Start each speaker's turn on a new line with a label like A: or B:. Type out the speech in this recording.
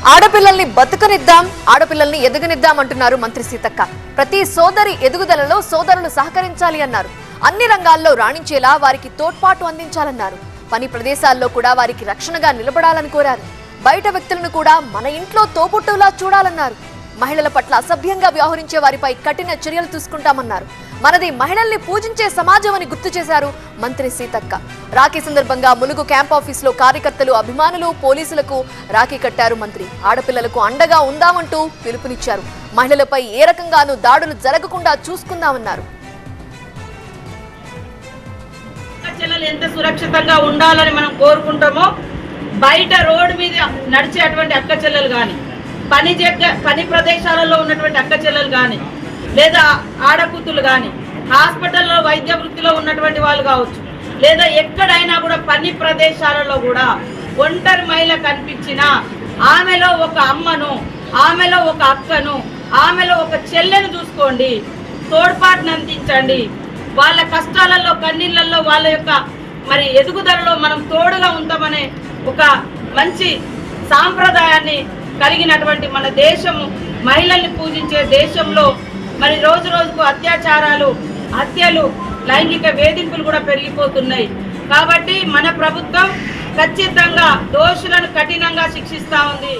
A: ఆడపిల్లల్ని బతుకనిద్దాం, ఆడపిల్లల్ని ఎదగనిద్దాం అంటున్నారు మంత్రి సీతక్క. ప్రతి సోదరి ఎదుగుదలలో సోదరులు సహకరించాలి అన్నారు. అన్ని రంగాల్లో రాణించేలా వారికి తోడ్పాటు అందించాలన్నారు. పని ప్రదేశాల్లో కూడా వారికి రక్షణగా నిలబడాలని కోరారు. బయట వ్యక్తులను కూడా మన ఇంట్లో తోబుట్టులా చూడాలన్నారు. మహిళల పట్ల అసభ్యంగా వ్యవహరించే వారిపై కఠిన చర్యలు తీసుకుంటామన్నారు. మనది మహిళల్ని పూజించే సమాజం అని గుర్తు చేశారు మంత్రి సీతక్క. రాఖీ సందర్భంగా ములుగు క్యాంప్ ఆఫీస్ లో కార్యకర్తలు, అభిమానులు, పోలీసులకు రాఖీ కట్టారు మంత్రి. ఆడపిల్లలకు అండగా ఉందామంటూ పిలుపునిచ్చారు. మహిళలపై ఏ రకంగానూ దాడులు జరగకుండా చూసుకుందామన్నారు.
B: ఎంత సురక్షితంగా ఉండాలని మనం కోరుకుంటామో, బయట రోడ్డు మీద నడిచేటువంటి అక్క చెల్లెలు కానీ, పని ప్రదేశాలలో ఉన్నటువంటి అక్క చెల్లెలు కానీ, లేదా ఆడకూతులు కానీ, హాస్పిటల్లో వైద్య వృత్తిలో ఉన్నటువంటి వాళ్ళు కావచ్చు, లేదా ఎక్కడైనా కూడా పని ప్రదేశాలలో కూడా ఒంటరి మహిళ కనిపించినా ఆమెలో ఒక అమ్మను, ఆమెలో ఒక అక్కను, ఆమెలో ఒక చెల్లెను చూసుకోండి, తోడ్పాటును అందించండి. వాళ్ళ కష్టాలలో, కన్నీళ్ళల్లో, వాళ్ళ యొక్క ఎదుగుదలలో మనం తోడుగా ఉంటామనే ఒక మంచి సాంప్రదాయాన్ని కలిగినటువంటి మన దేశము, మహిళల్ని పూజించే దేశంలో రోజు రోజుకు అత్యాచారాలు, హత్యలు, లైంగిక వేధింపులు కూడా పెరిగిపోతున్నాయి. కాబట్టి మన ప్రభుత్వం ఖచ్చితంగా దోషులను కఠినంగా శిక్షిస్తా ఉంది.